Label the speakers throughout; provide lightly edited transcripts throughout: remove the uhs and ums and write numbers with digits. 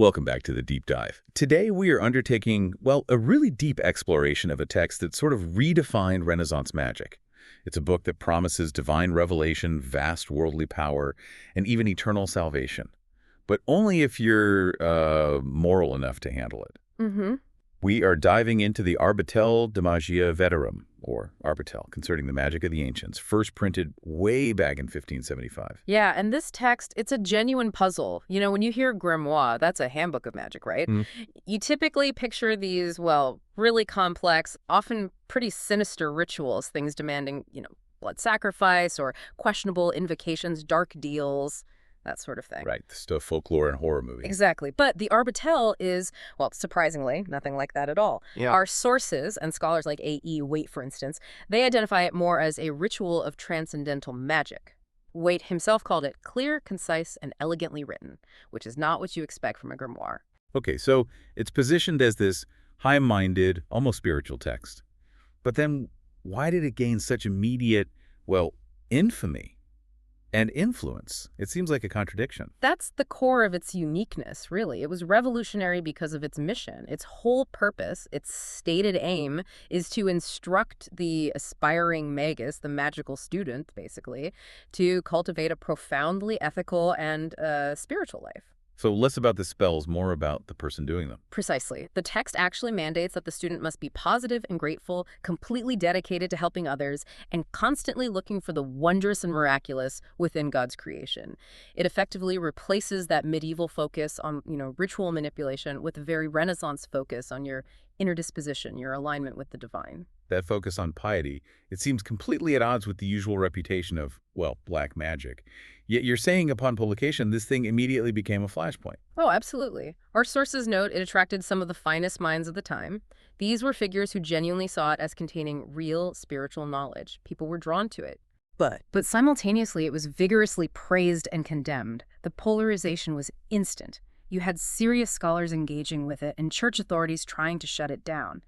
Speaker 1: Welcome back to the Deep Dive. Today we are undertaking, well, a really deep exploration of a text that sort of redefined Renaissance magic. It's a book that promises divine revelation, vast worldly power, and even eternal salvation. But only if you're moral enough to handle it.
Speaker 2: Mm-hmm.
Speaker 1: We are diving into the Arbatel de Magia Veterum, or Arbatel, concerning the magic of the ancients, first printed way back in 1575.
Speaker 2: Yeah, and this text, it's a genuine puzzle. You know, when you hear grimoire, that's a handbook of magic, right?
Speaker 1: Hmm.
Speaker 2: You typically picture these, well, really complex, often pretty sinister rituals, things demanding, blood sacrifice or questionable invocations, dark deals, that sort of thing.
Speaker 1: Right, the stuff folklore and horror movie.
Speaker 2: Exactly. But the Arbatel is, well, surprisingly, nothing like that at all.
Speaker 1: Yeah.
Speaker 2: Our sources, and scholars like A.E. Waite, for instance, they identify it more as a ritual of transcendental magic. Waite himself called it clear, concise, and elegantly written, which is not what you expect from a grimoire.
Speaker 1: Okay, so it's positioned as this high-minded, almost spiritual text. But then why did it gain such immediate, well, infamy and influence? It seems like a contradiction.
Speaker 2: That's the core of its uniqueness, really. It was revolutionary because of its mission. Its whole purpose, its stated aim, is to instruct the aspiring magus, the magical student, basically, to cultivate a profoundly ethical and spiritual life.
Speaker 1: So less about the spells, more about the person doing them.
Speaker 2: Precisely. The text actually mandates that the student must be positive and grateful, completely dedicated to helping others, and constantly looking for the wondrous and miraculous within God's creation. It effectively replaces that medieval focus on, ritual manipulation with a very Renaissance focus on your inner disposition, your alignment with the divine.
Speaker 1: That focus on piety, it seems completely at odds with the usual reputation of, well, black magic. Yet you're saying upon publication, this thing immediately became a flashpoint.
Speaker 2: Oh, absolutely. Our sources note it attracted some of the finest minds of the time. These were figures who genuinely saw it as containing real spiritual knowledge. People were drawn to it. But simultaneously, it was vigorously praised and condemned. The polarization was instant. You had serious scholars engaging with it and church authorities trying to shut it down.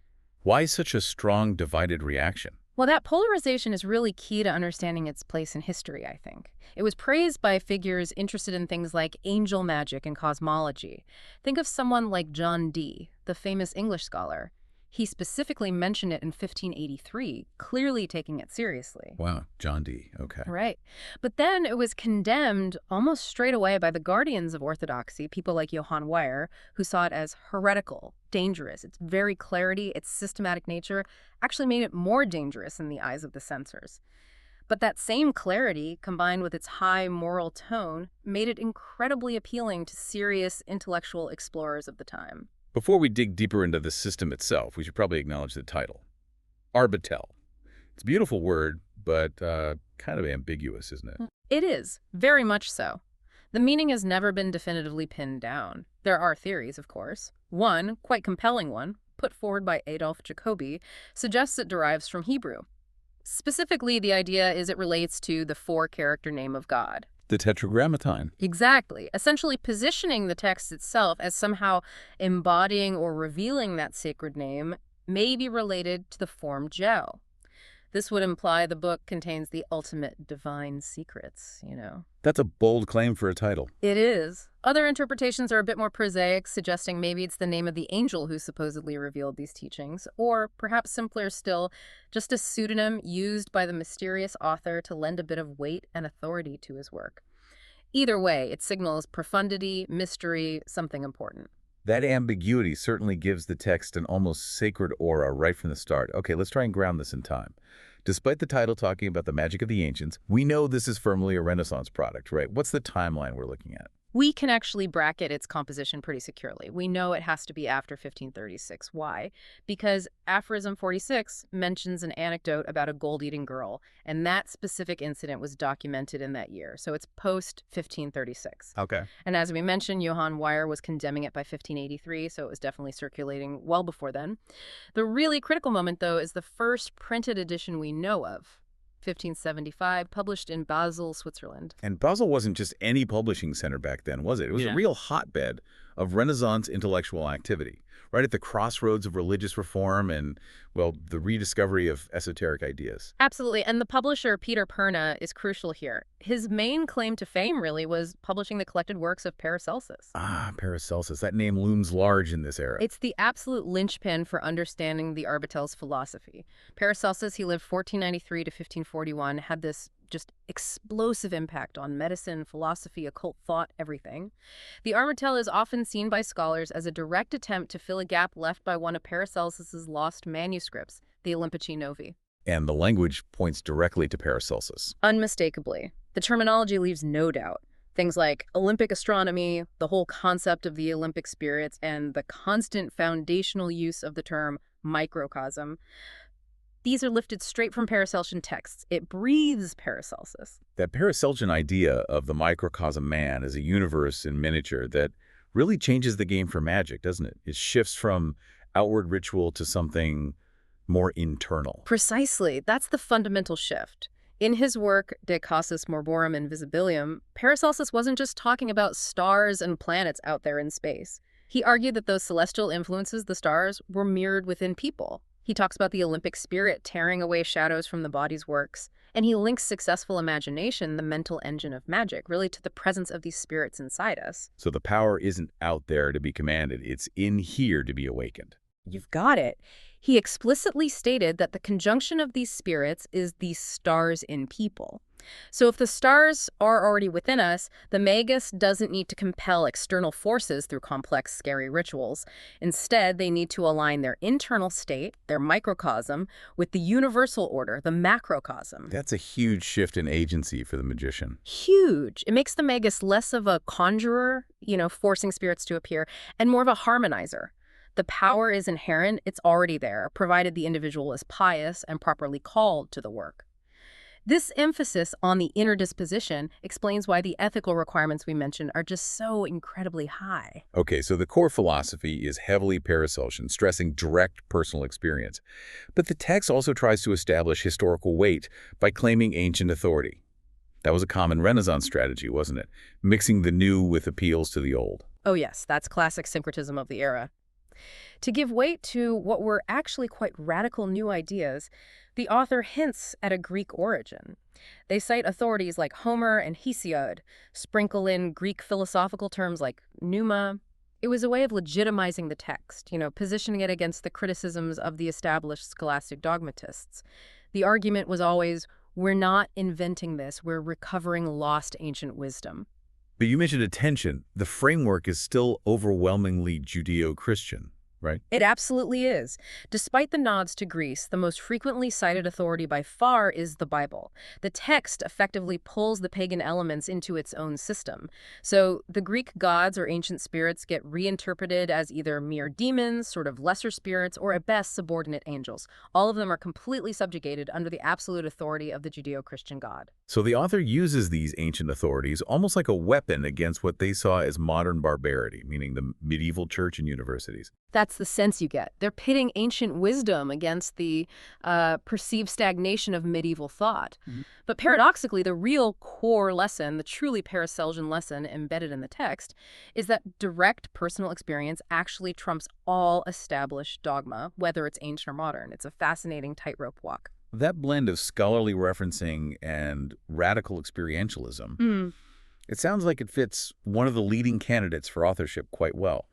Speaker 1: Why such a strong divided reaction?
Speaker 2: Well, that polarization is really key to understanding its place in history, I think. It was praised by figures interested in things like angel magic and cosmology. Think of someone like John Dee, the famous English scholar. He specifically mentioned it in 1583, clearly taking it seriously.
Speaker 1: Wow, John Dee, okay.
Speaker 2: Right. But then it was condemned almost straight away by the guardians of orthodoxy, people like Johann Weyer, who saw it as heretical, dangerous. Its very clarity, its systematic nature, actually made it more dangerous in the eyes of the censors. But that same clarity, combined with its high moral tone, made it incredibly appealing to serious intellectual explorers of the time.
Speaker 1: Before we dig deeper into the system itself, we should probably acknowledge the title. Arbatel. It's a beautiful word, but kind of ambiguous, isn't it?
Speaker 2: It is, very much so. The meaning has never been definitively pinned down. There are theories, of course. One, quite compelling one, put forward by Adolf Jacobi, suggests it derives from Hebrew. Specifically, the idea is it relates to the four-character name of God.
Speaker 1: The Tetragrammaton.
Speaker 2: Exactly. Essentially positioning the text itself as somehow embodying or revealing that sacred name may be related to the form gel. This would imply the book contains the ultimate divine secrets,
Speaker 1: That's a bold claim for a title.
Speaker 2: It is. Other interpretations are a bit more prosaic, suggesting maybe it's the name of the angel who supposedly revealed these teachings, or perhaps simpler still, just a pseudonym used by the mysterious author to lend a bit of weight and authority to his work. Either way, it signals profundity, mystery, something important.
Speaker 1: That ambiguity certainly gives the text an almost sacred aura right from the start. Okay, let's try and ground this in time. Despite the title talking about the magic of the ancients, we know this is firmly a Renaissance product, right? What's the timeline we're looking at?
Speaker 2: We can actually bracket its composition pretty securely. We know it has to be after 1536. Why? Because aphorism 46 mentions an anecdote about a gold-eating girl, and that specific incident was documented in that year. So it's post-1536.
Speaker 1: Okay.
Speaker 2: And as we mentioned, Johann Weyer was condemning it by 1583, so it was definitely circulating well before then. The really critical moment, though, is the first printed edition we know of. 1575, published in Basel, Switzerland.
Speaker 1: And Basel wasn't just any publishing center back then, was it? It was a real hotbed of Renaissance intellectual activity, right at the crossroads of religious reform and, well, the rediscovery of esoteric ideas.
Speaker 2: Absolutely. And the publisher, Peter Perna, is crucial here. His main claim to fame, really, was publishing the collected works of Paracelsus.
Speaker 1: Ah, Paracelsus. That name looms large in this era.
Speaker 2: It's the absolute linchpin for understanding the Arbatel's philosophy. Paracelsus, he lived 1493 to 1541, had this just explosive impact on medicine, philosophy, occult thought, everything. The Arbatel is often seen by scholars as a direct attempt to fill a gap left by one of Paracelsus's lost manuscripts, the Olympici Novi.
Speaker 1: And the language points directly to Paracelsus.
Speaker 2: Unmistakably. The terminology leaves no doubt. Things like Olympic astronomy, the whole concept of the Olympic spirits, and the constant foundational use of the term microcosm. These are lifted straight from Paracelsian texts. It breathes Paracelsus.
Speaker 1: That Paracelsian idea of the microcosm man as a universe in miniature that really changes the game for magic, doesn't it? It shifts from outward ritual to something more internal.
Speaker 2: Precisely. That's the fundamental shift. In his work, De Casus Morborum Invisibilium, Paracelsus wasn't just talking about stars and planets out there in space. He argued that those celestial influences, the stars, were mirrored within people. He talks about the Olympic spirit tearing away shadows from the body's works, and he links successful imagination, the mental engine of magic, really to the presence of these spirits inside us.
Speaker 1: So the power isn't out there to be commanded, it's in here to be awakened.
Speaker 2: You've got it. He explicitly stated that the conjunction of these spirits is the stars in people. So if the stars are already within us, the magus doesn't need to compel external forces through complex, scary rituals. Instead, they need to align their internal state, their microcosm, with the universal order, the macrocosm.
Speaker 1: That's a huge shift in agency for the magician.
Speaker 2: Huge. It makes the magus less of a conjurer, forcing spirits to appear, and more of a harmonizer. The power is inherent, it's already there, provided the individual is pious and properly called to the work. This emphasis on the inner disposition explains why the ethical requirements we mentioned are just so incredibly high.
Speaker 1: Okay, so the core philosophy is heavily Paracelsian, stressing direct personal experience. But the text also tries to establish historical weight by claiming ancient authority. That was a common Renaissance strategy, wasn't it? Mixing the new with appeals to the old.
Speaker 2: Oh yes, that's classic syncretism of the era. To give weight to what were actually quite radical new ideas, the author hints at a Greek origin. They cite authorities like Homer and Hesiod, sprinkle in Greek philosophical terms like pneuma. It was a way of legitimizing the text, positioning it against the criticisms of the established scholastic dogmatists. The argument was always, we're not inventing this, we're recovering lost ancient wisdom.
Speaker 1: But you mentioned attention. The framework is still overwhelmingly Judeo-Christian, right?
Speaker 2: It absolutely is. Despite the nods to Greece, the most frequently cited authority by far is the Bible. The text effectively pulls the pagan elements into its own system. So the Greek gods or ancient spirits get reinterpreted as either mere demons, sort of lesser spirits, or at best subordinate angels. All of them are completely subjugated under the absolute authority of the Judeo-Christian God.
Speaker 1: So the author uses these ancient authorities almost like a weapon against what they saw as modern barbarity, meaning the medieval church and universities.
Speaker 2: That's the sense you get. They're pitting ancient wisdom against the perceived stagnation of medieval thought. But paradoxically, the real core lesson, the truly Paracelsian lesson embedded in the text, is that direct personal experience actually trumps all established dogma, whether it's ancient or modern. It's a fascinating tightrope walk.
Speaker 1: That blend of scholarly referencing and radical experientialism, it sounds like it fits one of the leading candidates for authorship quite well.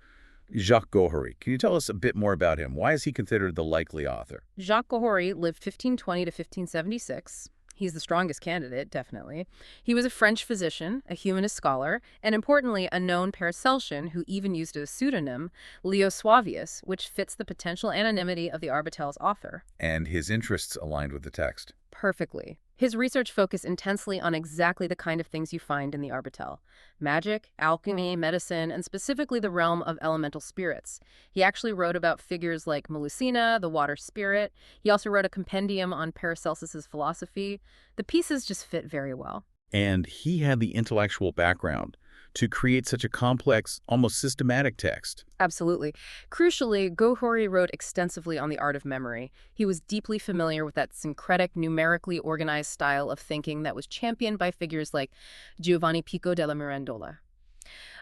Speaker 1: Jacques Gohory. Can you tell us a bit more about him? Why is he considered the likely author?
Speaker 2: Jacques Gohory lived 1520 to 1576. He's the strongest candidate, definitely. He was a French physician, a humanist scholar, and importantly, a known Paracelsian who even used a pseudonym, Leo Suavius, which fits the potential anonymity of the Arbatel's author.
Speaker 1: And his interests aligned with the text.
Speaker 2: Perfectly. His research focused intensely on exactly the kind of things you find in the Arbatel: magic, alchemy, medicine, and specifically the realm of elemental spirits. He actually wrote about figures like Melusina, the water spirit. He also wrote a compendium on Paracelsus's philosophy. The pieces just fit very well.
Speaker 1: And he had the intellectual background to create such a complex, almost systematic text.
Speaker 2: Absolutely. Crucially, Gohory wrote extensively on the art of memory. He was deeply familiar with that syncretic, numerically organized style of thinking that was championed by figures like Giovanni Pico della Mirandola.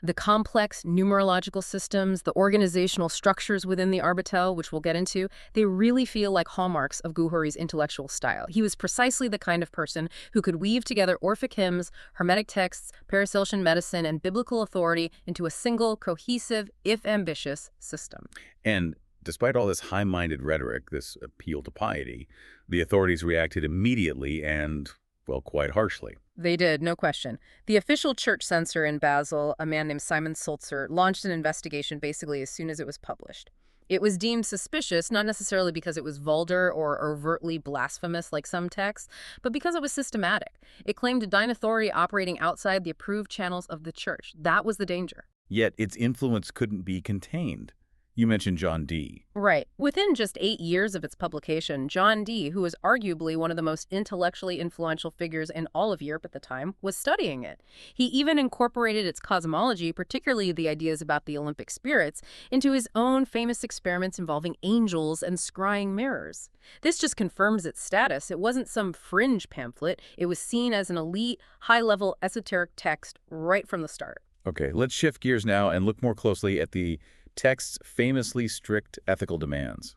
Speaker 2: The complex numerological systems, the organizational structures within the Arbatel, which we'll get into, they really feel like hallmarks of Gohory's intellectual style. He was precisely the kind of person who could weave together Orphic hymns, Hermetic texts, Paracelsian medicine, and biblical authority into a single, cohesive, if ambitious, system.
Speaker 1: And despite all this high-minded rhetoric, this appeal to piety, the authorities reacted immediately and, well, quite harshly.
Speaker 2: They did, no question. The official church censor in Basel, a man named Simon Sulzer, launched an investigation basically as soon as it was published. It was deemed suspicious, not necessarily because it was vulgar or overtly blasphemous like some texts, but because it was systematic. It claimed divine authority operating outside the approved channels of the church. That was the danger.
Speaker 1: Yet its influence couldn't be contained. You mentioned John Dee.
Speaker 2: Right. Within just 8 years of its publication, John Dee, who was arguably one of the most intellectually influential figures in all of Europe at the time, was studying it. He even incorporated its cosmology, particularly the ideas about the Olympic spirits, into his own famous experiments involving angels and scrying mirrors. This just confirms its status. It wasn't some fringe pamphlet. It was seen as an elite, high-level esoteric text right from the start.
Speaker 1: Okay, let's shift gears now and look more closely at the text's famously strict ethical demands.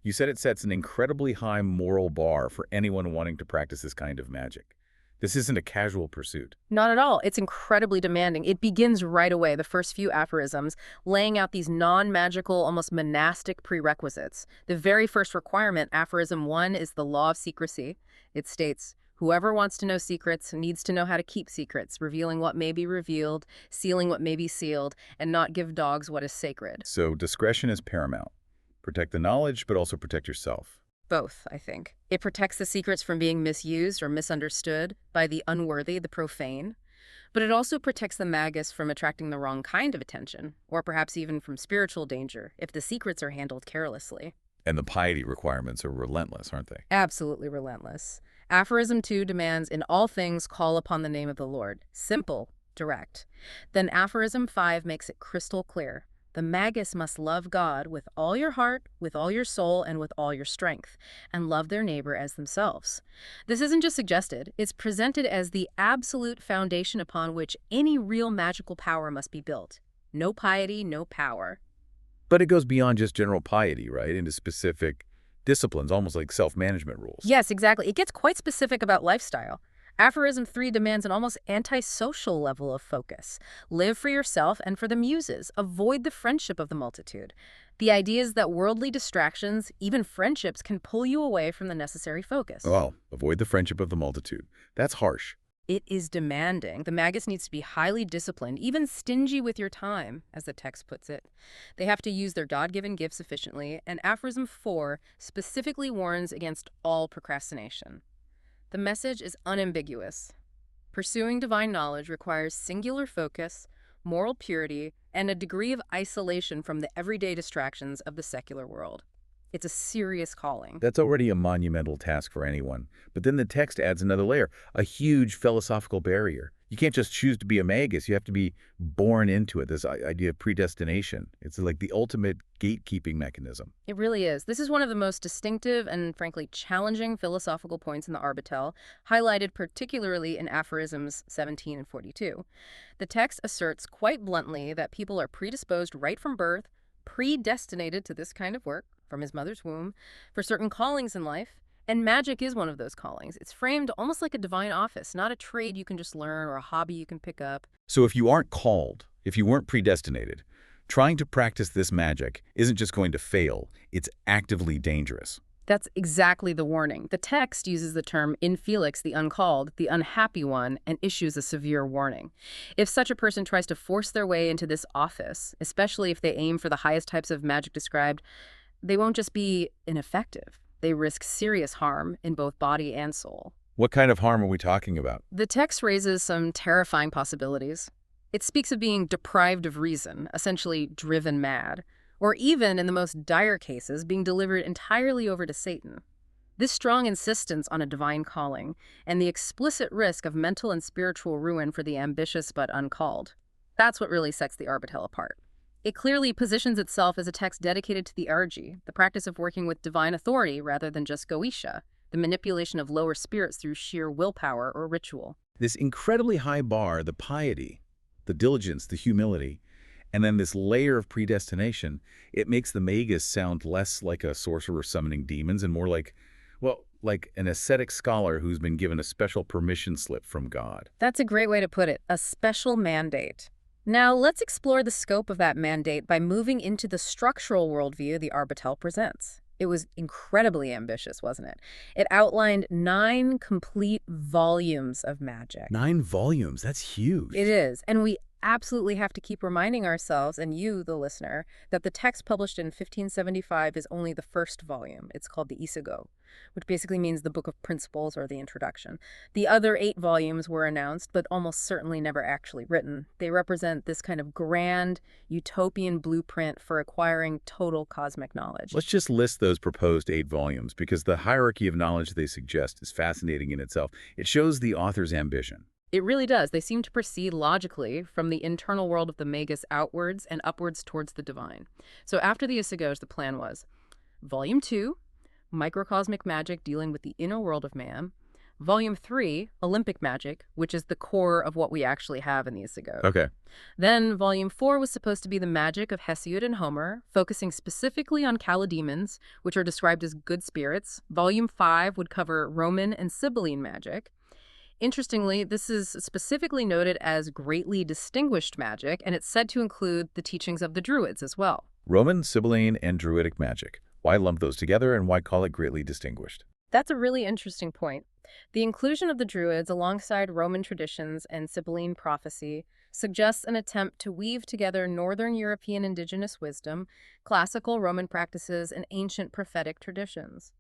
Speaker 1: You said it sets an incredibly high moral bar for anyone wanting to practice this kind of magic. This isn't a casual pursuit.
Speaker 2: Not at all. It's incredibly demanding. It begins right away, the first few aphorisms, laying out these non-magical, almost monastic prerequisites. The very first requirement, aphorism 1, is the law of secrecy. It states, "Whoever wants to know secrets needs to know how to keep secrets, revealing what may be revealed, sealing what may be sealed, and not give dogs what is sacred."
Speaker 1: So discretion is paramount. Protect the knowledge, but also protect yourself.
Speaker 2: Both, I think. It protects the secrets from being misused or misunderstood by the unworthy, the profane. But it also protects the magus from attracting the wrong kind of attention, or perhaps even from spiritual danger, if the secrets are handled carelessly.
Speaker 1: And the piety requirements are relentless, aren't they?
Speaker 2: Absolutely relentless. Aphorism 2 demands, "In all things call upon the name of the Lord." Simple, direct. Then aphorism 5 makes it crystal clear. The magus must love God with all your heart, with all your soul, and with all your strength, and love their neighbor as themselves. This isn't just suggested, it's presented as the absolute foundation upon which any real magical power must be built. No piety, no power.
Speaker 1: But it goes beyond just general piety, right, into specific disciplines, almost like self-management rules.
Speaker 2: Yes, exactly. It gets quite specific about lifestyle. Aphorism 3 demands an almost antisocial level of focus. Live for yourself and for the muses. Avoid the friendship of the multitude. The idea is that worldly distractions, even friendships, can pull you away from the necessary focus.
Speaker 1: Well, avoid the friendship of the multitude. That's harsh.
Speaker 2: It is demanding. The magus needs to be highly disciplined, even stingy with your time, as the text puts it. They have to use their God-given gifts efficiently, and aphorism 4 specifically warns against all procrastination. The message is unambiguous. Pursuing divine knowledge requires singular focus, moral purity, and a degree of isolation from the everyday distractions of the secular world. It's a serious calling.
Speaker 1: That's already a monumental task for anyone. But then the text adds another layer, a huge philosophical barrier. You can't just choose to be a magus. You have to be born into it, this idea of predestination. It's like the ultimate gatekeeping mechanism.
Speaker 2: It really is. This is one of the most distinctive and, frankly, challenging philosophical points in the Arbatel, highlighted particularly in aphorisms 17 and 42. The text asserts quite bluntly that people are predisposed right from birth, predestinated to this kind of work, from his mother's womb, for certain callings in life, and magic is one of those callings. It's framed almost like a divine office, not a trade you can just learn or a hobby you can pick up.
Speaker 1: So if you aren't called, if you weren't predestinated, trying to practice this magic isn't just going to fail, it's actively dangerous.
Speaker 2: That's exactly the warning. The text uses the term infelix, the uncalled, the unhappy one, and issues a severe warning. If such a person tries to force their way into this office, especially if they aim for the highest types of magic described, they won't just be ineffective. They risk serious harm in both body and soul.
Speaker 1: What kind of harm are we talking about?
Speaker 2: The text raises some terrifying possibilities. It speaks of being deprived of reason, essentially driven mad, or even, in the most dire cases, being delivered entirely over to Satan. This strong insistence on a divine calling, and the explicit risk of mental and spiritual ruin for the ambitious but uncalled, that's what really sets the Arbatel apart. It clearly positions itself as a text dedicated to the argy, the practice of working with divine authority rather than just goetia, the manipulation of lower spirits through sheer willpower or ritual.
Speaker 1: This incredibly high bar, the piety, the diligence, the humility, and then this layer of predestination. It makes the magus sound less like a sorcerer summoning demons and more like, well, like an ascetic scholar who's been given a special permission slip from God.
Speaker 2: That's a great way to put it, a special mandate. Now, let's explore the scope of that mandate by moving into the structural worldview the Arbatel presents. It was incredibly ambitious, wasn't it? It outlined 9 complete volumes of magic.
Speaker 1: 9 volumes, that's huge.
Speaker 2: It is, and we absolutely have to keep reminding ourselves, and you, the listener, that the text published in 1575 is only the first volume. It's called the Isago, which basically means the Book of Principles or the Introduction. The other 8 volumes were announced, but almost certainly never actually written. They represent this kind of grand, utopian blueprint for acquiring total cosmic knowledge.
Speaker 1: Let's just list those proposed 8 volumes, because the hierarchy of knowledge they suggest is fascinating in itself. It shows the author's ambition.
Speaker 2: It really does. They seem to proceed logically from the internal world of the magus outwards and upwards towards the divine. So after the Isagos, the plan was Volume 2, Microcosmic Magic dealing with the inner world of man. Volume 3, Olympic Magic, which is the core of what we actually have in the Isagos.
Speaker 1: Okay.
Speaker 2: Then Volume 4 was supposed to be the magic of Hesiod and Homer, focusing specifically on chalidemons, which are described as good spirits. Volume 5 would cover Roman and Sibylline magic. Interestingly, this is specifically noted as greatly distinguished magic, and it's said to include the teachings of the Druids as well.
Speaker 1: Roman, Sibylline, and Druidic magic. Why lump those together and why call it greatly distinguished?
Speaker 2: That's a really interesting point. The inclusion of the Druids alongside Roman traditions and Sibylline prophecy suggests an attempt to weave together Northern European indigenous wisdom, classical Roman practices, and ancient prophetic traditions.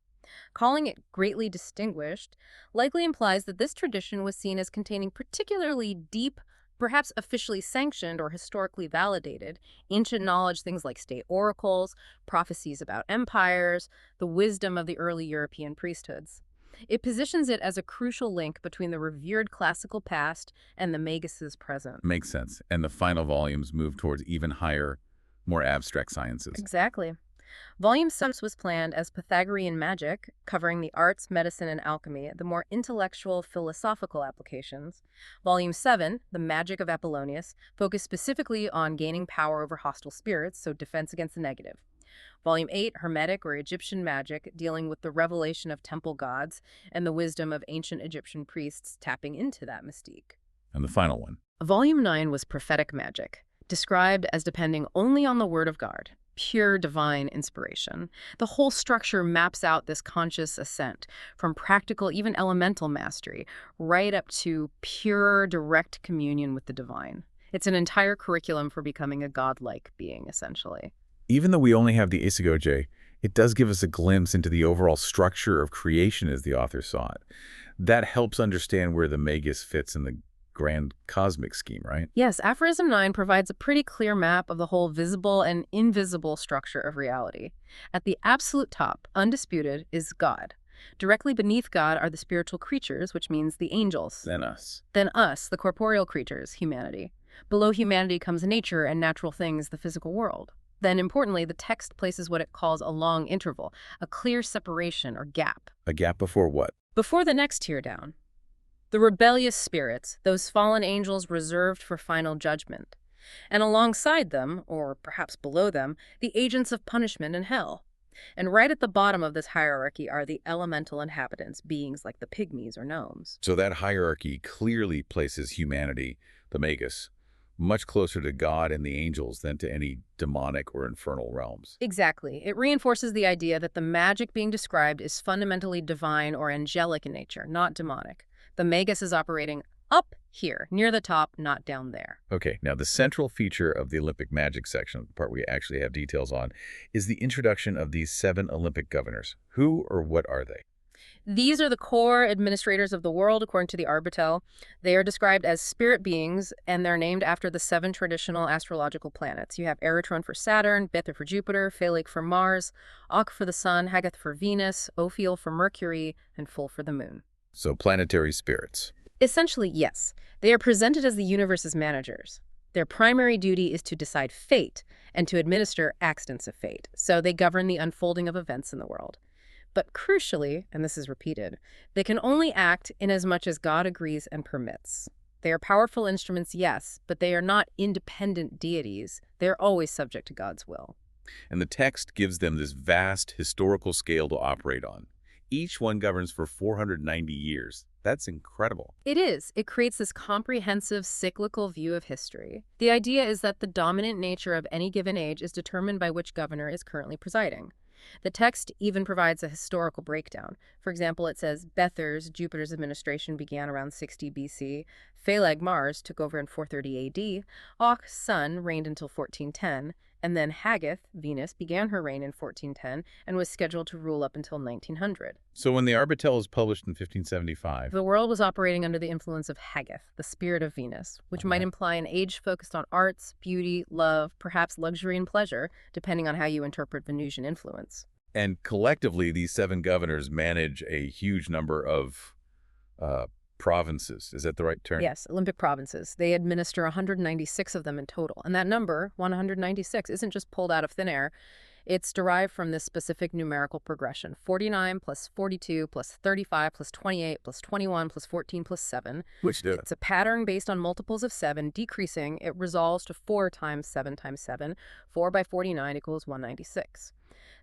Speaker 2: Calling it greatly distinguished likely implies that this tradition was seen as containing particularly deep, perhaps officially sanctioned or historically validated, ancient knowledge, things like state oracles, prophecies about empires, the wisdom of the early European priesthoods. It positions it as a crucial link between the revered classical past and the magus's present.
Speaker 1: Makes sense. And the final volumes move towards even higher, more abstract sciences.
Speaker 2: Exactly. Volume 6 was planned as Pythagorean magic, covering the arts, medicine, and alchemy, the more intellectual, philosophical applications. Volume 7, the magic of Apollonius, focused specifically on gaining power over hostile spirits, so defense against the negative. Volume 8, Hermetic or Egyptian magic, dealing with the revelation of temple gods and the wisdom of ancient Egyptian priests tapping into that mystique.
Speaker 1: And the final one.
Speaker 2: Volume 9 was prophetic magic, described as depending only on the word of God. Pure divine inspiration. The whole structure maps out this conscious ascent from practical, even elemental mastery, right up to pure, direct communion with the divine. It's an entire curriculum for becoming a godlike being, essentially.
Speaker 1: Even though we only have the Isagoge, it does give us a glimpse into the overall structure of creation as the author saw it. That helps understand where the magus fits in the grand cosmic scheme, right?
Speaker 2: Yes, Aphorism 9 provides a pretty clear map of the whole visible and invisible structure of reality. At the absolute top, undisputed, is God. Directly beneath God are the spiritual creatures, which means the angels.
Speaker 1: Then us.
Speaker 2: Then us, the corporeal creatures, humanity. Below humanity comes nature and natural things, the physical world. Then, importantly, the text places what it calls a long interval, a clear separation or gap.
Speaker 1: A gap before what?
Speaker 2: Before the next tier down. The rebellious spirits, those fallen angels reserved for final judgment. And alongside them, or perhaps below them, the agents of punishment in hell. And right at the bottom of this hierarchy are the elemental inhabitants, beings like the pygmies or gnomes.
Speaker 1: So that hierarchy clearly places humanity, the magus, much closer to God and the angels than to any demonic or infernal realms.
Speaker 2: Exactly. It reinforces the idea that the magic being described is fundamentally divine or angelic in nature, not demonic. The magus is operating up here, near the top, not down there.
Speaker 1: Okay, now the central feature of the Olympic magic section, the part we actually have details on, is the introduction of these 7 Olympic governors. Who or what are they?
Speaker 2: These are the core administrators of the world, according to the Arbatel. They are described as spirit beings, and they're named after the 7 traditional astrological planets. You have Eritron for Saturn, Bether for Jupiter, Phaleg for Mars, Ak for the Sun, Hagath for Venus, Ophiel for Mercury, and Ful for the Moon.
Speaker 1: So planetary spirits.
Speaker 2: Essentially, yes. They are presented as the universe's managers. Their primary duty is to decide fate and to administer accidents of fate. So they govern the unfolding of events in the world. But crucially, and this is repeated, they can only act in as much as God agrees and permits. They are powerful instruments, yes, but they are not independent deities. They're always subject to God's will.
Speaker 1: And the text gives them this vast historical scale to operate on. Each one governs for 490 years. That's incredible.
Speaker 2: It is. It creates this comprehensive, cyclical view of history. The idea is that the dominant nature of any given age is determined by which governor is currently presiding. The text even provides a historical breakdown. For example, it says Bether's, Jupiter's administration began around 60 BC, Phaleg, Mars, took over in 430 AD, Och, Sun, reigned until 1410, and then Hagith, Venus, began her reign in 1410 and was scheduled to rule up until 1900.
Speaker 1: So when the Arbatel was published in 1575,
Speaker 2: The world was operating under the influence of Hagith, the spirit of Venus, which might imply an age focused on arts, beauty, love, perhaps luxury and pleasure, depending on how you interpret Venusian influence.
Speaker 1: and collectively these 7 governors manage a huge number of provinces. Is that the right term?
Speaker 2: Yes, Olympic provinces. They administer 196 of them in total. And that number, 196, isn't just pulled out of thin air. It's derived from this specific numerical progression: 49 plus 42 plus 35 plus 28 plus 21 plus 14 plus 7.
Speaker 1: Which do?
Speaker 2: It's a pattern based on multiples of 7, decreasing. It resolves to 4 times 7 times 7. 4 by 49 equals 196.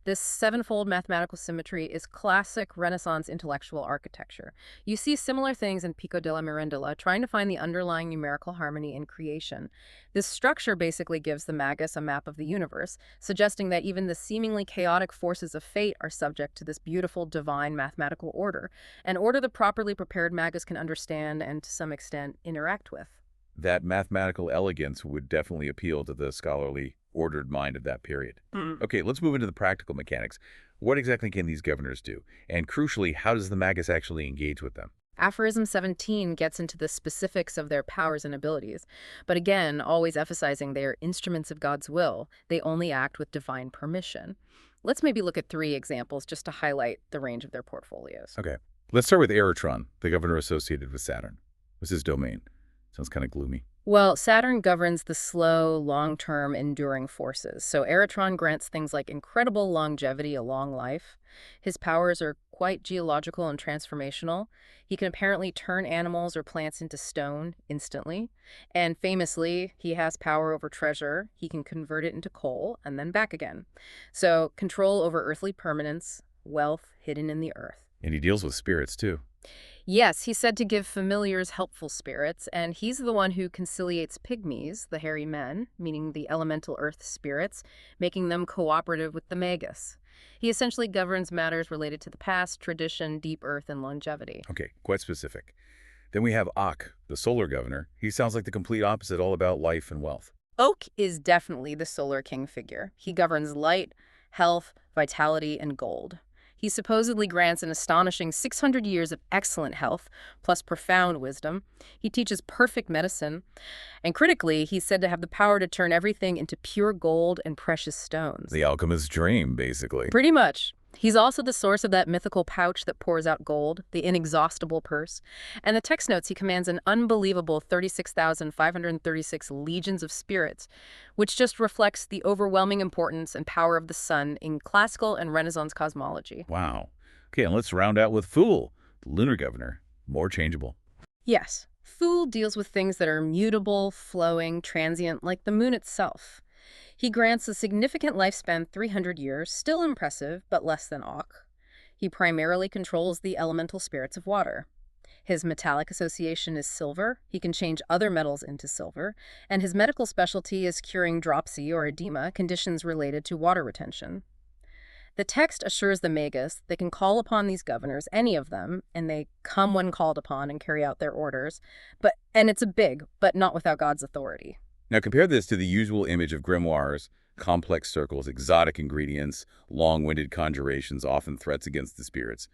Speaker 2: This sevenfold mathematical symmetry is classic Renaissance intellectual architecture. You see similar things in Pico della Mirandola, trying to find the underlying numerical harmony in creation. This structure basically gives the Magus a map of the universe, suggesting that even the seemingly chaotic forces of fate are subject to this beautiful divine mathematical order, an order the properly prepared Magus can understand and, to some extent, interact with.
Speaker 1: That mathematical elegance would definitely appeal to the scholarly, ordered mind of that period. Okay, let's move into the practical mechanics. What exactly can these governors do? And crucially, how does the Magus actually engage with them?
Speaker 2: Aphorism 17 gets into the specifics of their powers and abilities, but again, always emphasizing they are instruments of God's will. They only act with divine permission. Let's maybe look at 3 examples just to highlight the range of their portfolios.
Speaker 1: Okay, let's start with Eratron, the governor associated with Saturn. What's his domain? Sounds kind of gloomy.
Speaker 2: Well, Saturn governs the slow, long-term, enduring forces. So Eratron grants things like incredible longevity, a long life. His powers are quite geological and transformational. He can apparently turn animals or plants into stone instantly. And famously, he has power over treasure. He can convert it into coal and then back again. So control over earthly permanence, wealth hidden in the earth.
Speaker 1: And he deals with spirits, too.
Speaker 2: Yes, he's said to give familiars helpful spirits, and he's the one who conciliates pygmies, the hairy men, meaning the elemental earth spirits, making them cooperative with the Magus. He essentially governs matters related to the past, tradition, deep earth, and longevity.
Speaker 1: Okay, quite specific. Then we have Ak, the solar governor. He sounds like the complete opposite, all about life and wealth.
Speaker 2: Oak is definitely the solar king figure. He governs light, health, vitality, and gold. He supposedly grants an astonishing 600 years of excellent health, plus profound wisdom. He teaches perfect medicine. And critically, he's said to have the power to turn everything into pure gold and precious stones.
Speaker 1: The alchemist's dream, basically.
Speaker 2: Pretty much. He's also the source of that mythical pouch that pours out gold, the inexhaustible purse. And the text notes he commands an unbelievable 36,536 legions of spirits, which just reflects the overwhelming importance and power of the sun in classical and Renaissance cosmology.
Speaker 1: Wow. Okay, and let's round out with Fool, the lunar governor. More changeable.
Speaker 2: Yes, Fool deals with things that are mutable, flowing, transient, like the moon itself. He grants a significant lifespan, 300 years, still impressive, but less than Ak. He primarily controls the elemental spirits of water. His metallic association is silver. He can change other metals into silver. And his medical specialty is curing dropsy or edema, conditions related to water retention. The text assures the Magus they can call upon these governors, any of them, and they come when called upon and carry out their orders. And it's a big, but not without God's authority.
Speaker 1: Now compare this to the usual image of grimoires, complex circles, exotic ingredients, long-winded conjurations, often threats against the spirits.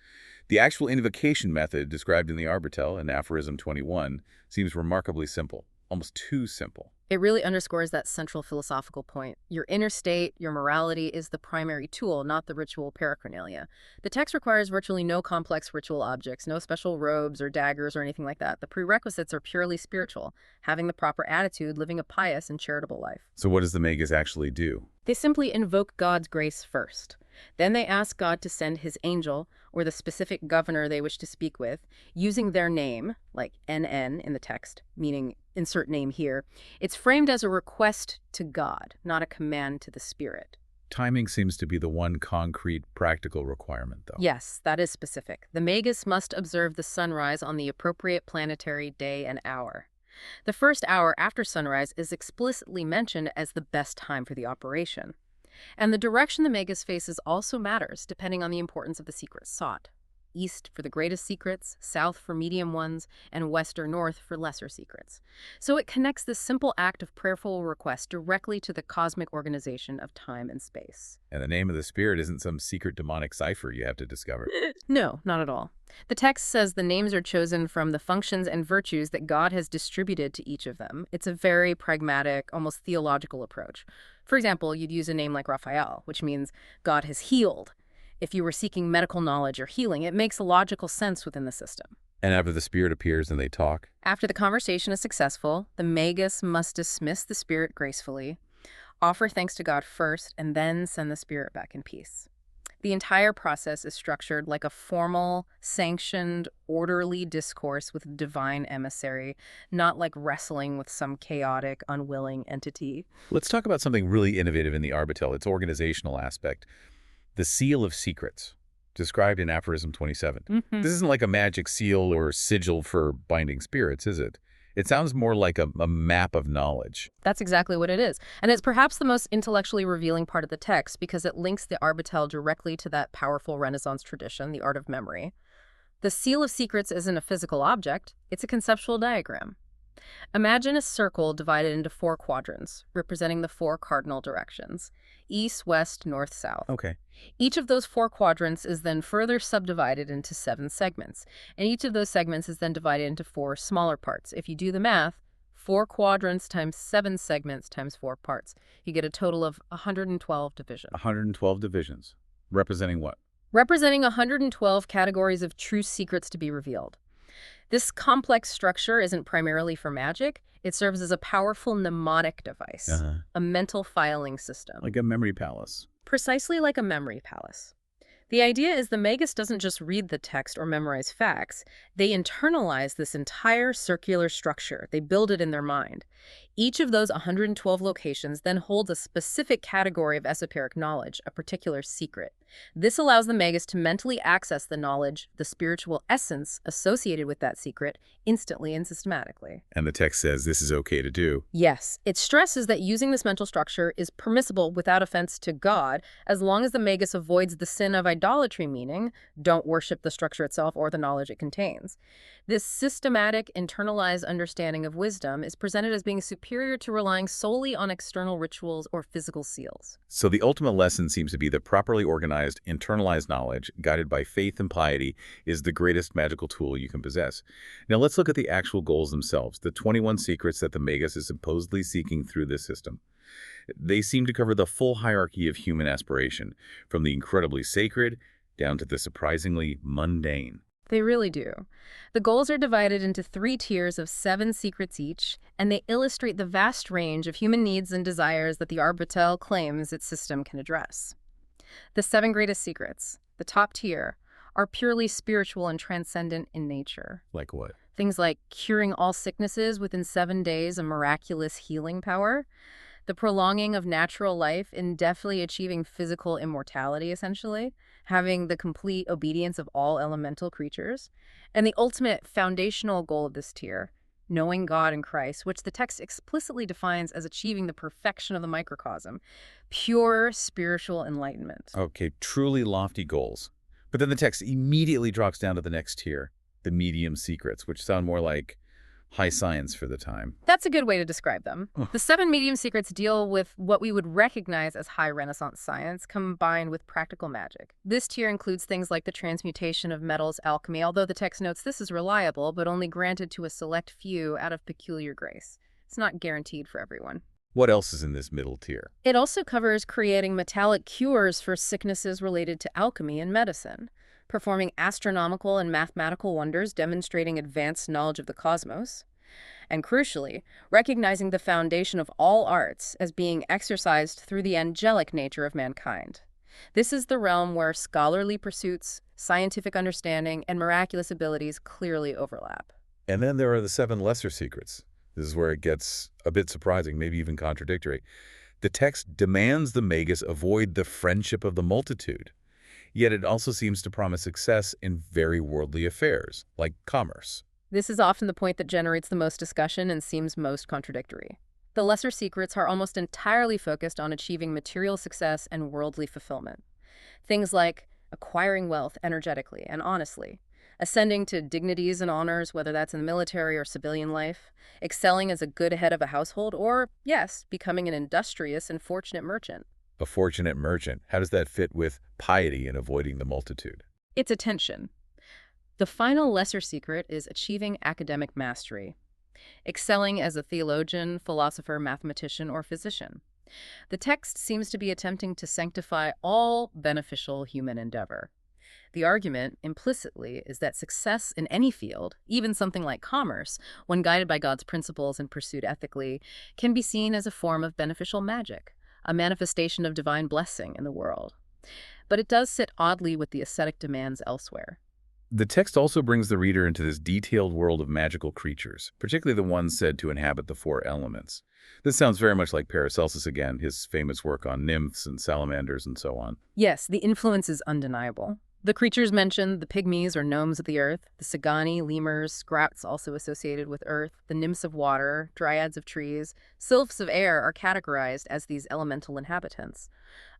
Speaker 1: The actual invocation method described in the Arbatel in Aphorism 21 seems remarkably simple, almost too simple.
Speaker 2: It really underscores that central philosophical point. Your inner state, your morality, is the primary tool, not the ritual paraphernalia. The text requires virtually no complex ritual objects, no special robes or daggers or anything like that. The prerequisites are purely spiritual, having the proper attitude, living a pious and charitable life.
Speaker 1: So what does the Magus actually do?
Speaker 2: They simply invoke God's grace first. Then they ask God to send his angel, or the specific governor they wish to speak with, using their name, like NN in the text, meaning insert name here. It's framed as a request to God, not a command to the spirit.
Speaker 1: Timing seems to be the one concrete, practical requirement, though.
Speaker 2: Yes, that is specific. The magus must observe the sunrise on the appropriate planetary day and hour. The first hour after sunrise is explicitly mentioned as the best time for the operation. And the direction the magus faces also matters, depending on the importance of the secret sought. East for the greatest secrets, south for medium ones, and west or north for lesser secrets. So it connects this simple act of prayerful request directly to the cosmic organization of time and space.
Speaker 1: And the name of the spirit isn't some secret demonic cipher you have to discover.
Speaker 2: No, not at all. The text says the names are chosen from the functions and virtues that God has distributed to each of them. It's a very pragmatic, almost theological approach. For example, you'd use a name like Raphael, which means God has healed. If you were seeking medical knowledge or healing, it makes a logical sense within the system.
Speaker 1: And after the spirit appears and they talk?
Speaker 2: After the conversation is successful, the magus must dismiss the spirit gracefully, offer thanks to God first, and then send the spirit back in peace. The entire process is structured like a formal, sanctioned, orderly discourse with a divine emissary, not like wrestling with some chaotic, unwilling entity.
Speaker 1: Let's talk about something really innovative in the Arbatel, its organizational aspect. The seal of secrets, described in Aphorism 27. This isn't like a magic seal or sigil for binding spirits, is it? It sounds more like a map of knowledge.
Speaker 2: That's exactly what it is. And it's perhaps the most intellectually revealing part of the text because it links the Arbatel directly to that powerful Renaissance tradition, the art of memory. The seal of secrets isn't a physical object, it's a conceptual diagram. Imagine a circle divided into 4 quadrants, representing the 4 cardinal directions: east, west, north, south.
Speaker 1: Okay.
Speaker 2: Each of those 4 quadrants is then further subdivided into 7 segments, and each of those segments is then divided into 4 smaller parts. If you do the math, 4 quadrants times 7 segments times 4 parts, you get a total of 112 divisions.
Speaker 1: 112 divisions. Representing what?
Speaker 2: Representing 112 categories of true secrets to be revealed. This complex structure isn't primarily for magic. It serves as a powerful mnemonic device, a mental filing system.
Speaker 1: Like a memory palace.
Speaker 2: Precisely like a memory palace. The idea is the magus doesn't just read the text or memorize facts. They internalize this entire circular structure. They build it in their mind. Each of those 112 locations then holds a specific category of esoteric knowledge, a particular secret. This allows the magus to mentally access the knowledge, the spiritual essence associated with that secret, instantly and systematically.
Speaker 1: And the text says this is okay to do.
Speaker 2: Yes, it stresses that using this mental structure is permissible without offense to God, as long as the magus avoids the sin of idolatry, meaning don't worship the structure itself or the knowledge it contains. This systematic, internalized understanding of wisdom is presented as being superior to relying solely on external rituals or physical seals.
Speaker 1: So the ultimate lesson seems to be that properly organized, internalized knowledge, guided by faith and piety, is the greatest magical tool you can possess. Now let's look at the actual goals themselves, the 21 secrets that the magus is supposedly seeking through this system. They seem to cover the full hierarchy of human aspiration, from the incredibly sacred down to the surprisingly mundane.
Speaker 2: They really do. The goals are divided into 3 tiers of 7 secrets each, and they illustrate the vast range of human needs and desires that the Arbatel claims its system can address. The 7 greatest secrets, the top tier, are purely spiritual and transcendent in nature.
Speaker 1: Like what?
Speaker 2: Things like curing all sicknesses within 7 days, a miraculous healing power, the prolonging of natural life, indefinitely achieving physical immortality, essentially, having the complete obedience of all elemental creatures, and the ultimate foundational goal of this tier, knowing God in Christ, which the text explicitly defines as achieving the perfection of the microcosm, pure spiritual enlightenment.
Speaker 1: Okay, truly lofty goals. But then the text immediately drops down to the next tier, the medium secrets, which sound more like high science for the time.
Speaker 2: That's a good way to describe them. The 7 medium secrets deal with what we would recognize as high Renaissance science combined with practical magic. This tier includes things like the transmutation of metals, alchemy, although the text notes this is reliable, but only granted to a select few out of peculiar grace. It's not guaranteed for everyone.
Speaker 1: What else is in this middle tier?
Speaker 2: It also covers creating metallic cures for sicknesses related to alchemy and medicine, performing astronomical and mathematical wonders demonstrating advanced knowledge of the cosmos, and crucially, recognizing the foundation of all arts as being exercised through the angelic nature of mankind. This is the realm where scholarly pursuits, scientific understanding, and miraculous abilities clearly overlap.
Speaker 1: And then there are the 7 lesser secrets. This is where it gets a bit surprising, maybe even contradictory. The text demands the magus avoid the friendship of the multitude, yet it also seems to promise success in very worldly affairs, like commerce.
Speaker 2: This is often the point that generates the most discussion and seems most contradictory. The lesser secrets are almost entirely focused on achieving material success and worldly fulfillment. Things like acquiring wealth energetically and honestly, ascending to dignities and honors, whether that's in the military or civilian life, excelling as a good head of a household, or, yes, becoming an industrious and fortunate merchant.
Speaker 1: A fortunate merchant, how does that fit with piety and avoiding the multitude?
Speaker 2: It's a tension. The final lesser secret is achieving academic mastery, excelling as a theologian, philosopher, mathematician, or physician. The text seems to be attempting to sanctify all beneficial human endeavor. The argument, implicitly, is that success in any field, even something like commerce, when guided by God's principles and pursued ethically, can be seen as a form of beneficial magic, a manifestation of divine blessing in the world. But it does sit oddly with the ascetic demands elsewhere.
Speaker 1: The text also brings the reader into this detailed world of magical creatures, particularly the ones said to inhabit the 4 elements. This sounds very much like Paracelsus again, his famous work on nymphs and salamanders and so on.
Speaker 2: Yes, the influence is undeniable. The creatures mentioned, the pygmies or gnomes of the earth, the sagani, lemurs, scrats also associated with earth, the nymphs of water, dryads of trees, sylphs of air are categorized as these elemental inhabitants.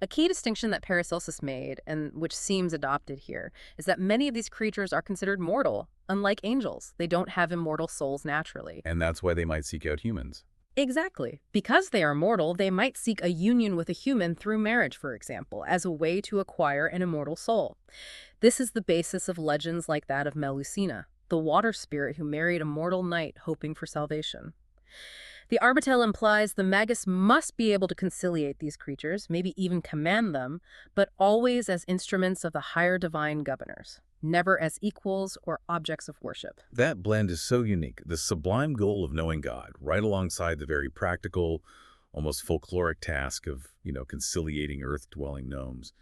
Speaker 2: A key distinction that Paracelsus made, and which seems adopted here, is that many of these creatures are considered mortal. Unlike angels, they don't have immortal souls naturally.
Speaker 1: And that's why they might seek out humans.
Speaker 2: Exactly. Because they are mortal, they might seek a union with a human through marriage, for example, as a way to acquire an immortal soul. This is the basis of legends like that of Melusina, the water spirit who married a mortal knight hoping for salvation. The Arbatel implies the magus must be able to conciliate these creatures, maybe even command them, but always as instruments of the higher divine governors, never as equals or objects of worship.
Speaker 1: That blend is so unique, the sublime goal of knowing God, right alongside the very practical, almost folkloric task of, conciliating earth-dwelling gnomes.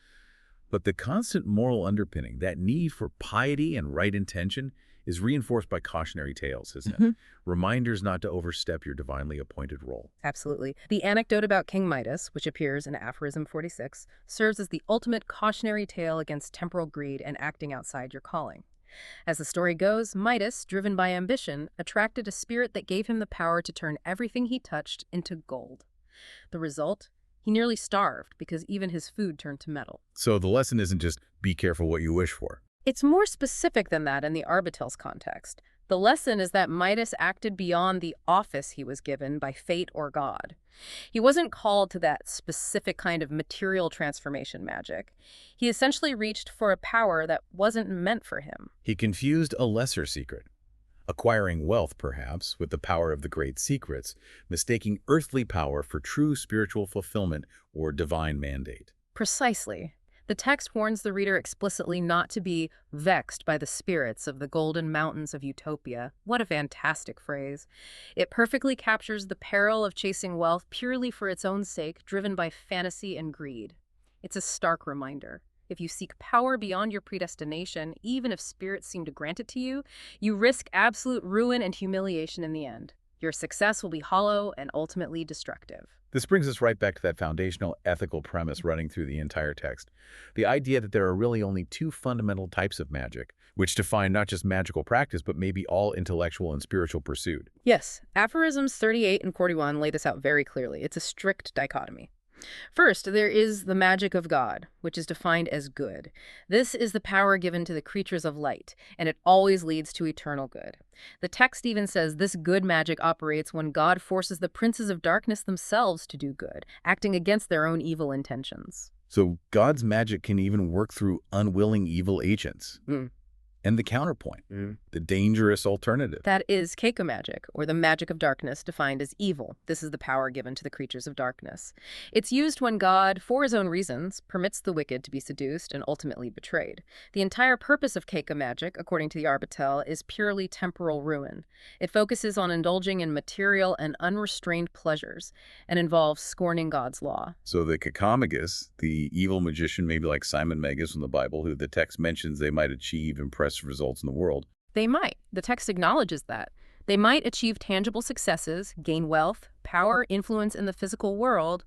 Speaker 1: But the constant moral underpinning, that need for piety and right intention, is reinforced by cautionary tales, isn't it? Reminders not to overstep your divinely appointed role.
Speaker 2: Absolutely. The anecdote about King Midas, which appears in Aphorism 46, serves as the ultimate cautionary tale against temporal greed and acting outside your calling. As the story goes, Midas, driven by ambition, attracted a spirit that gave him the power to turn everything he touched into gold. The result? He nearly starved because even his food turned to metal.
Speaker 1: So the lesson isn't just be careful what you wish for.
Speaker 2: It's more specific than that in the Arbatel's context. The lesson is that Midas acted beyond the office he was given by fate or God. He wasn't called to that specific kind of material transformation magic. He essentially reached for a power that wasn't meant for him.
Speaker 1: He confused a lesser secret, acquiring wealth perhaps, with the power of the great secrets, mistaking earthly power for true spiritual fulfillment or divine mandate.
Speaker 2: Precisely. The text warns the reader explicitly not to be vexed by the spirits of the golden mountains of utopia. What a fantastic phrase. It perfectly captures the peril of chasing wealth purely for its own sake, driven by fantasy and greed. It's a stark reminder. If you seek power beyond your predestination, even if spirits seem to grant it to you, you risk absolute ruin and humiliation in the end. Your success will be hollow and ultimately destructive.
Speaker 1: This brings us right back to that foundational ethical premise running through the entire text. The idea that there are really only 2 fundamental types of magic, which define not just magical practice, but maybe all intellectual and spiritual pursuit.
Speaker 2: Yes, Aphorisms 38 and 41 lay this out very clearly. It's a strict dichotomy. First, there is the magic of God, which is defined as good. This is the power given to the creatures of light, and it always leads to eternal good. The text even says this good magic operates when God forces the princes of darkness themselves to do good, acting against their own evil intentions.
Speaker 1: So God's magic can even work through unwilling evil agents. And And the counterpoint, the dangerous alternative.
Speaker 2: That is Keiko magic, or the magic of darkness, defined as evil. This is the power given to the creatures of darkness. It's used when God, for his own reasons, permits the wicked to be seduced and ultimately betrayed. The entire purpose of Keiko magic, according to the Arbatel, is purely temporal ruin. It focuses on indulging in material and unrestrained pleasures, and involves scorning God's law.
Speaker 1: So the Cautionary, the evil magician, maybe like Simon Magus from the Bible, who the text mentions they might achieve impressive results in the world.
Speaker 2: They might. The text acknowledges that. They might achieve tangible successes, gain wealth, power, influence in the physical world,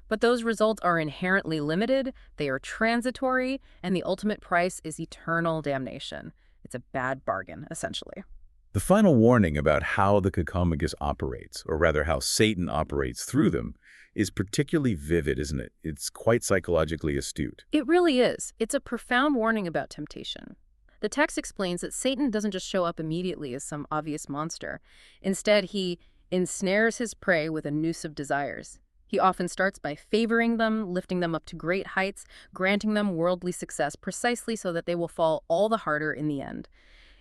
Speaker 2: but those results are inherently limited, they are transitory, and the ultimate price is eternal damnation. It's a bad bargain, essentially.
Speaker 1: The final warning about how the Cautionary operates, or rather how Satan operates through them, is particularly vivid, isn't it? It's quite psychologically astute.
Speaker 2: It really is. It's a profound warning about temptation. The text explains that Satan doesn't just show up immediately as some obvious monster. Instead, he ensnares his prey with a noose of desires. He often starts by favoring them, lifting them up to great heights, granting them worldly success precisely so that they will fall all the harder in the end.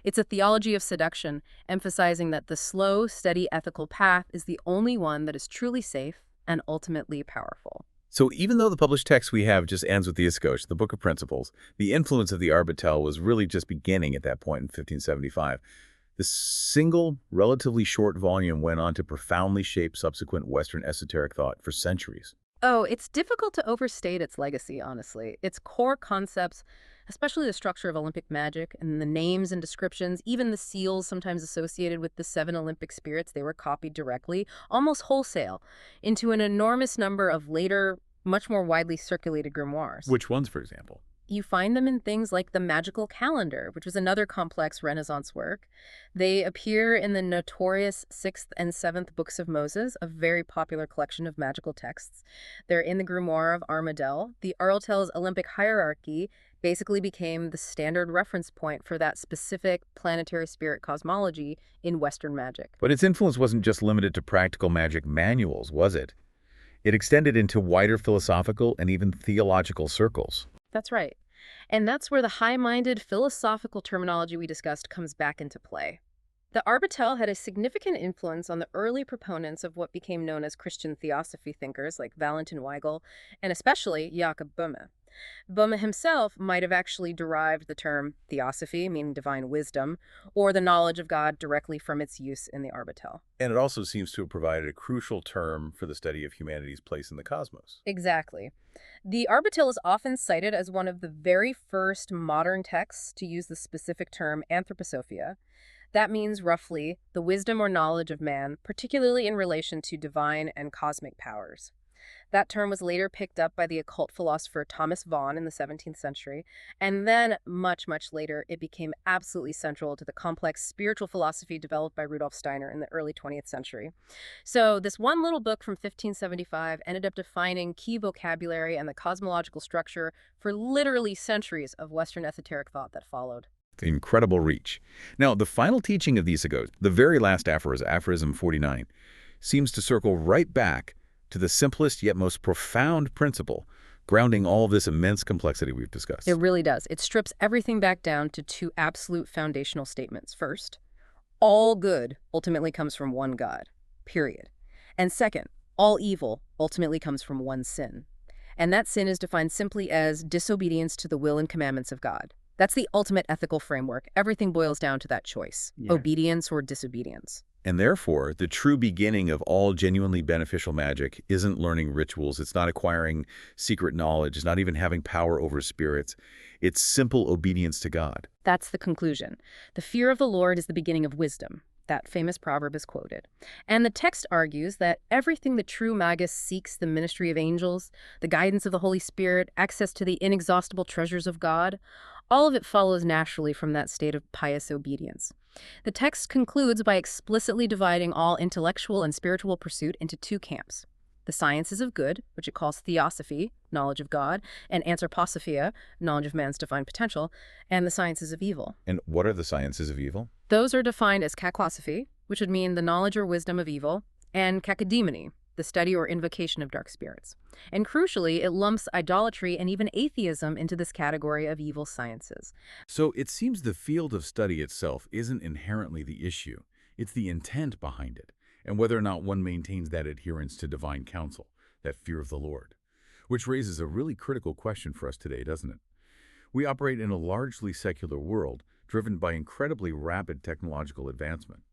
Speaker 2: It's a theology of seduction, emphasizing that the slow, steady ethical path is the only one that is truly safe and ultimately powerful.
Speaker 1: So even though the published text we have just ends with the Iskosh, the Book of Principles, the influence of the Arbatel was really just beginning at that point in 1575. The single, relatively short volume went on to profoundly shape subsequent Western esoteric thought for centuries.
Speaker 2: Oh, it's difficult to overstate its legacy, honestly. Its core concepts, especially the structure of Olympic magic and the names and descriptions, even the seals sometimes associated with the 7 Olympic spirits, they were copied directly, almost wholesale, into an enormous number of later, much more widely circulated grimoires.
Speaker 1: Which ones, for example?
Speaker 2: You find them in things like the Magical Calendar, which was another complex Renaissance work. They appear in the notorious 6th and 7th books of Moses, a very popular collection of magical texts. They're in the grimoire of Armadel. The Arlatel's Olympic hierarchy basically became the standard reference point for that specific planetary spirit cosmology in Western magic.
Speaker 1: But its influence wasn't just limited to practical magic manuals, was it? It extended into wider philosophical and even theological circles.
Speaker 2: That's right. And that's where the high-minded philosophical terminology we discussed comes back into play. The Arbatel had a significant influence on the early proponents of what became known as Christian theosophy thinkers like Valentin Weigel and especially Jakob Böhme. Böhme himself might have actually derived the term theosophy, meaning divine wisdom, or the knowledge of God directly from its use in the Arbatel.
Speaker 1: And it also seems to have provided a crucial term for the study of humanity's place in the cosmos.
Speaker 2: Exactly. The Arbatel is often cited as one of the very first modern texts to use the specific term anthroposophia. That means, roughly, the wisdom or knowledge of man, particularly in relation to divine and cosmic powers. That term was later picked up by the occult philosopher Thomas Vaughan in the 17th century, and then, much, much later, it became absolutely central to the complex spiritual philosophy developed by Rudolf Steiner in the early 20th century. So this one little book from 1575 ended up defining key vocabulary and the cosmological structure for literally centuries of Western esoteric thought that followed.
Speaker 1: Incredible reach. Now, the final teaching of the Iskosh, the very last aphorism 49, seems to circle right back to the simplest yet most profound principle, grounding all of this immense complexity we've discussed.
Speaker 2: It really does. It strips everything back down to 2 absolute foundational statements. First, all good ultimately comes from one God, period. And second, all evil ultimately comes from one sin. And that sin is defined simply as disobedience to the will and commandments of God. That's the ultimate ethical framework. Everything boils down to that choice, obedience or disobedience.
Speaker 1: And therefore, the true beginning of all genuinely beneficial magic isn't learning rituals. It's not acquiring secret knowledge. It's not even having power over spirits. It's simple obedience to God.
Speaker 2: That's the conclusion. The fear of the Lord is the beginning of wisdom. That famous proverb is quoted. And the text argues that everything the true magus seeks, the ministry of angels, the guidance of the Holy Spirit, access to the inexhaustible treasures of God, all of it follows naturally from that state of pious obedience. The text concludes by explicitly dividing all intellectual and spiritual pursuit into 2 camps. The sciences of good, which it calls theosophy, knowledge of God, and anthroposophia, knowledge of man's divine potential, and the sciences of evil.
Speaker 1: And what are the sciences of evil?
Speaker 2: Those are defined as kakosophy, which would mean the knowledge or wisdom of evil, and kakademony, the study or invocation of dark spirits. And crucially, it lumps idolatry and even atheism into this category of evil sciences.
Speaker 1: So it seems the field of study itself isn't inherently the issue. It's the intent behind it, and whether or not one maintains that adherence to divine counsel, that fear of the Lord. Which raises a really critical question for us today, doesn't it? We operate in a largely secular world, driven by incredibly rapid technological advancement.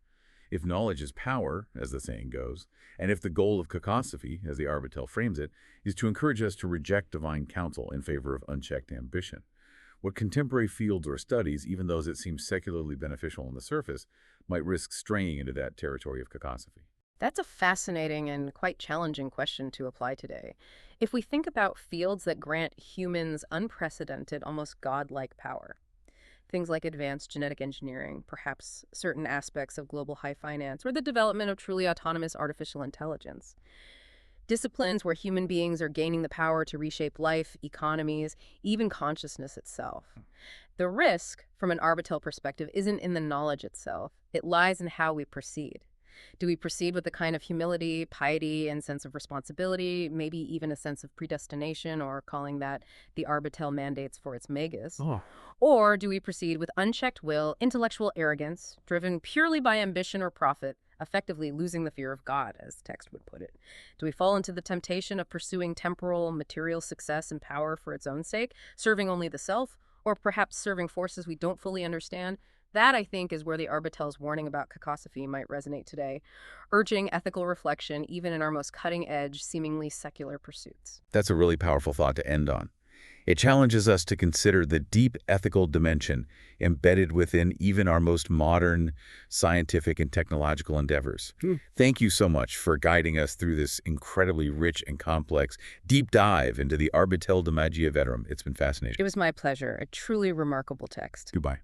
Speaker 1: If knowledge is power, as the saying goes, and if the goal of cacosophy, as the Arbatel frames it, is to encourage us to reject divine counsel in favor of unchecked ambition, what contemporary fields or studies, even those that seem secularly beneficial on the surface, might risk straying into that territory of cacosophy?
Speaker 2: That's a fascinating and quite challenging question to apply today. If we think about fields that grant humans unprecedented, almost godlike power, things like advanced genetic engineering, perhaps certain aspects of global high finance, or the development of truly autonomous artificial intelligence. Disciplines where human beings are gaining the power to reshape life, economies, even consciousness itself. The risk, from an Arbatel perspective, isn't in the knowledge itself. It lies in how we proceed. Do we proceed with a kind of humility, piety, and sense of responsibility, maybe even a sense of predestination, or calling that the Arbatel mandates for its magus?
Speaker 1: Oh,
Speaker 2: Or do we proceed with unchecked will, intellectual arrogance, driven purely by ambition or profit, effectively losing the fear of God, as text would put it? Do we fall into the temptation of pursuing temporal, material success and power for its own sake, serving only the self, or perhaps serving forces we don't fully understand? That, I think, is where the Arbitel's warning about cacosophy might resonate today, urging ethical reflection even in our most cutting-edge, seemingly secular pursuits.
Speaker 1: that's a really powerful thought to end on. It challenges us to consider the deep ethical dimension embedded within even our most modern scientific and technological endeavors. Thank you so much for guiding us through this incredibly rich and complex deep dive into the Arbatel de Magia Veterum. It's been fascinating.
Speaker 2: It was my pleasure. A truly remarkable text.
Speaker 1: Goodbye.